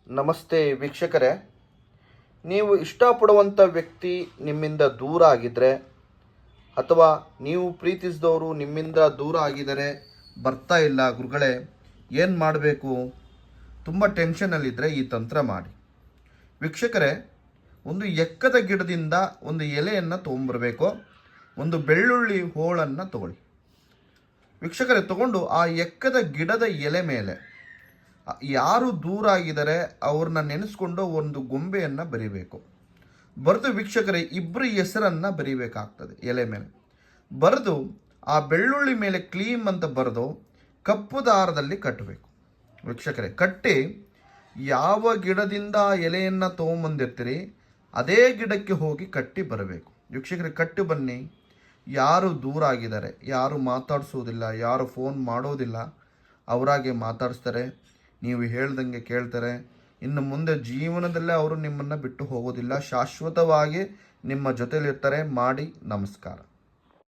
ನಮಸ್ತೆ ವೀಕ್ಷಕರೇ, ನೀವು ಇಷ್ಟಪಡುವಂಥ ವ್ಯಕ್ತಿ ನಿಮ್ಮಿಂದ ದೂರ ಆಗಿದ್ದರೆ ಅಥವಾ ನೀವು ಪ್ರೀತಿಸಿದವರು ನಿಮ್ಮಿಂದ ದೂರ ಆಗಿದ್ದಾರೆ, ಬರ್ತಾ ಇಲ್ಲ ಗುರುಗಳೇ, ಏನು ಮಾಡಬೇಕು? ತುಂಬ ಟೆನ್ಷನಲ್ಲಿದ್ದರೆ ಈ ತಂತ್ರ ಮಾಡಿ. ವೀಕ್ಷಕರೇ, ಒಂದು ಎಕ್ಕದ ಗಿಡದಿಂದ ಒಂದು ಎಲೆಯನ್ನು ತೊಗೊಂಬರಬೇಕು. ಒಂದು ಬೆಳ್ಳುಳ್ಳಿ ಹೋಳನ್ನು ತಗೊಳ್ಳಿ. ವೀಕ್ಷಕರೇ, ತಗೊಂಡು ಆ ಎಕ್ಕದ ಗಿಡದ ಎಲೆ ಮೇಲೆ ಯಾರು ದೂರ ಆಗಿದ್ದಾರೆ ಅವ್ರನ್ನ ನೆನೆಸ್ಕೊಂಡು ಒಂದು ಗೊಂಬೆಯನ್ನು ಬರಿಬೇಕು. ಬರೆದು ವೀಕ್ಷಕರೇ, ಇಬ್ಬರು ಹೆಸರನ್ನು ಬರಿಬೇಕಾಗ್ತದೆ. ಎಲೆ ಮೇಲೆ ಬರೆದು ಆ ಬೆಳ್ಳುಳ್ಳಿ ಮೇಲೆ ಕ್ಲೀಮ್ ಅಂತ ಬರೆದು ಕಪ್ಪು ದಾರದಲ್ಲಿ ಕಟ್ಟಬೇಕು. ವೀಕ್ಷಕರೇ, ಕಟ್ಟಿ ಯಾವ ಗಿಡದಿಂದ ಎಲೆಯನ್ನು ತೊಗೊಂಬಂದಿರ್ತೀರಿ ಅದೇ ಗಿಡಕ್ಕೆ ಹೋಗಿ ಕಟ್ಟಿ ಬರಬೇಕು. ವೀಕ್ಷಕರೇ, ಕಟ್ಟಿ ಬನ್ನಿ. ಯಾರು ದೂರ ಆಗಿದ್ದಾರೆ, ಯಾರು ಮಾತಾಡಿಸೋದಿಲ್ಲ, ಯಾರು ಫೋನ್ ಮಾಡೋದಿಲ್ಲ, ಅವರಾಗೆ ಮಾತಾಡಿಸ್ತಾರೆ. ನೀವು ಹೇಳ್ದಂಗೆ ಕೇಳ್ತಾರೆ. ಇನ್ನು ಮುಂದೆ ಜೀವನದಲ್ಲೇ ಅವರು ನಿಮ್ಮನ್ನು ಬಿಟ್ಟು ಹೋಗೋದಿಲ್ಲ, ಶಾಶ್ವತವಾಗಿ ನಿಮ್ಮ ಜೊತೆಲಿರ್ತಾರೆ. ಮಾಡಿ. ನಮಸ್ಕಾರ.